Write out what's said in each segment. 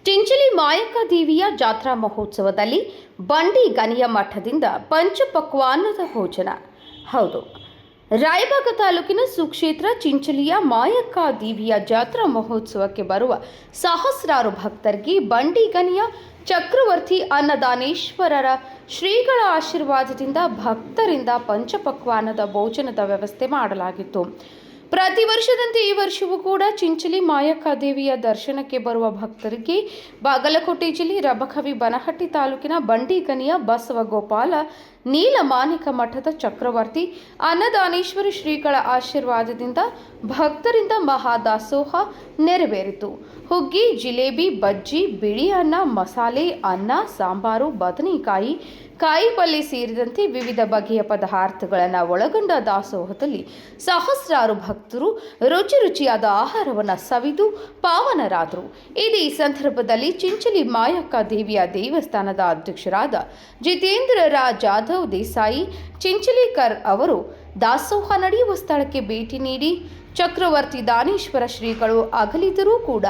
ಚಿಂಚಲಿ ಮಾಯಕ್ಕ ದೇವಿಯ ಜಾತ್ರಾ ಮಹೋತ್ಸವದಲ್ಲಿ ಬಂಡಿ ಗನಿಯ ಮಠದಿಂದ ಪಂಚಪಕ್ವಾನ್ನದ ಭೋಜನ. ಹೌದು, ರಾಯಬಾಗ ತಾಲೂಕಿನ ಸುಕ್ಷೇತ್ರ ಚಿಂಚಲಿಯ ಮಾಯಕ್ಕ ದೇವಿಯ ಜಾತ್ರಾ ಮಹೋತ್ಸವಕ್ಕೆ ಬರುವ ಸಹಸ್ರಾರು ಭಕ್ತರಿಗೆ ಬಂಡಿ ಗನಿಯ ಚಕ್ರವರ್ತಿ ಅನ್ನದಾನೇಶ್ವರರ ಶ್ರೀಗಳ ಆಶೀರ್ವಾದದಿಂದ ಭಕ್ತರಿಂದ ಪಂಚಪಕ್ವಾನ್ನದ ಭೋಜನದ ವ್ಯವಸ್ಥೆ ಮಾಡಲಾಗಿತ್ತು. ಪ್ರತಿ ವರ್ಷದಂತೆ ಈ ವರ್ಷವೂ ಕೂಡ ಚಿಂಚಲಿ ಮಾಯಕ್ಕ ದೇವಿಯ ದರ್ಶನಕ್ಕೆ ಬರುವ ಭಕ್ತರಿಗೆ ಬಾಗಲಕೋಟೆ ಜಿಲ್ಲೆ ರಬಕವಿ ಬನಹಟ್ಟಿ ತಾಲೂಕಿನ ಬಂಡಿಗನಿಯ ಬಸವಗೋಪಾಲ ನೀಲಮಾಣಿಕ ಮಠದ ಚಕ್ರವರ್ತಿ ಅನ್ನದಾನೇಶ್ವರ ಶ್ರೀಗಳ ಆಶೀರ್ವಾದದಿಂದ ಭಕ್ತರಿಂದ ಮಹಾದಾಸೋಹ ನೆರವೇರಿತು. ಹುಗ್ಗಿ, ಜಿಲೇಬಿ, ಬಜ್ಜಿ, ಬಿಳಿ ಅನ್ನ, ಮಸಾಲೆ ಅನ್ನ, ಸಾಂಬಾರು, ಬದನೆಕಾಯಿ, ಕಾಯಿ ಪಲ್ಯ ಸೇರಿದಂತೆ ವಿವಿಧ ಬಗೆಯ ಪದಾರ್ಥಗಳನ್ನು ಒಳಗೊಂಡ ದಾಸೋಹದಲ್ಲಿ ಸಹಸ್ರಾರು ಭಕ್ತರು ರುಚಿ ರುಚಿಯಾದ ಆಹಾರವನ್ನು ಸವಿದು ಪಾವನರಾದರು. ಇದೇ ಸಂದರ್ಭದಲ್ಲಿ ಚಿಂಚಲಿ ಮಾಯಕ್ಕ ದೇವಿಯ ದೇವಸ್ಥಾನದ ಅಧ್ಯಕ್ಷರಾದ ಜಿತೇಂದ್ರ ರಾಜ್ ಜಾಧವ್ ದೇಸಾಯಿ ಚಿಂಚಲಿಕರ್ ಅವರು ದಾಸೋಹ ನಡೆಯುವ ಸ್ಥಳಕ್ಕೆ ಭೇಟಿ ನೀಡಿ ಚಕ್ರವರ್ತಿ ದಾನೇಶ್ವರ ಶ್ರೀಗಳು ಅಗಲಿದರೂ ಕೂಡ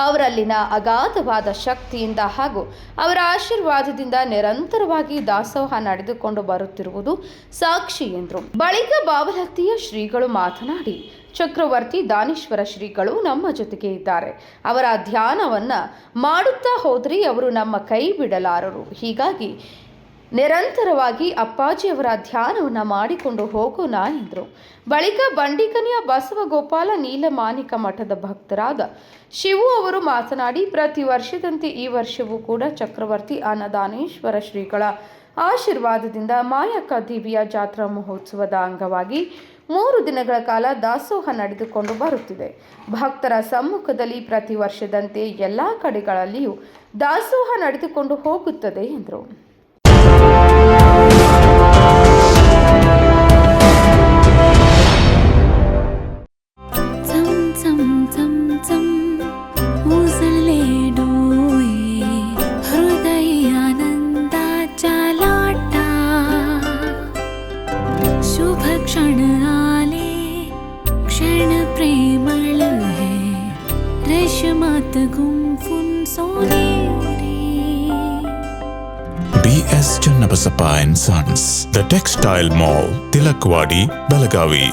ಅವರಲ್ಲಿನ ಅಗಾಧವಾದ ಶಕ್ತಿಯಿಂದ ಹಾಗೂ ಅವರ ಆಶೀರ್ವಾದದಿಂದ ನಿರಂತರವಾಗಿ ದಾಸೋಹ ನಡೆದುಕೊಂಡು ಬರುತ್ತಿರುವುದು ಸಾಕ್ಷಿ ಎಂದರು. ಬಳಿಕ ಬಾವಲತ್ತಿಯ ಶ್ರೀಗಳು ಮಾತನಾಡಿ, ಚಕ್ರವರ್ತಿ ದಾನೇಶ್ವರ ಶ್ರೀಗಳು ನಮ್ಮ ಜೊತೆಗೆ ಇದ್ದಾರೆ. ಅವರ ಧ್ಯಾನವನ್ನ ಮಾಡುತ್ತಾ ಹೋದರೆ ಅವರು ನಮ್ಮ ಕೈ ಬಿಡಲಾರರು. ಹೀಗಾಗಿ ನಿರಂತರವಾಗಿ ಅಪ್ಪಾಜಿಯವರ ಧ್ಯಾನವನ್ನು ಮಾಡಿಕೊಂಡು ಹೋಗೋಣ ಎಂದರು. ಬಳಿಕ ಬಂಡಿಗನಿಯ ಬಸವಗೋಪಾಲ ನೀಲಮಾಣಿಕ ಮಠದ ಭಕ್ತರಾದ ಶಿವು ಅವರು ಮಾತನಾಡಿ, ಪ್ರತಿ ವರ್ಷದಂತೆ ಈ ವರ್ಷವೂ ಕೂಡ ಚಕ್ರವರ್ತಿ ಅನ್ನದಾನೇಶ್ವರ ಶ್ರೀಗಳ ಆಶೀರ್ವಾದದಿಂದ ಮಾಯಕ್ಕ ದೇವಿಯ ಜಾತ್ರಾ ಮಹೋತ್ಸವದ ಅಂಗವಾಗಿ 3 ದಿನಗಳ ಕಾಲ ದಾಸೋಹ ನಡೆದುಕೊಂಡು ಬರುತ್ತಿದೆ. ಭಕ್ತರ ಸಮ್ಮುಖದಲ್ಲಿ ಪ್ರತಿ ವರ್ಷದಂತೆ ಎಲ್ಲ ಕಡೆಗಳಲ್ಲಿಯೂ ದಾಸೋಹ ನಡೆದುಕೊಂಡು ಹೋಗುತ್ತದೆ ಎಂದರು. क्षण आले क्षण प्रेमळ है रेशमात गुंफून सोनेरी. BS Channabasappa and Sons, The Textile Mall, Tilakwadi, Belagavi.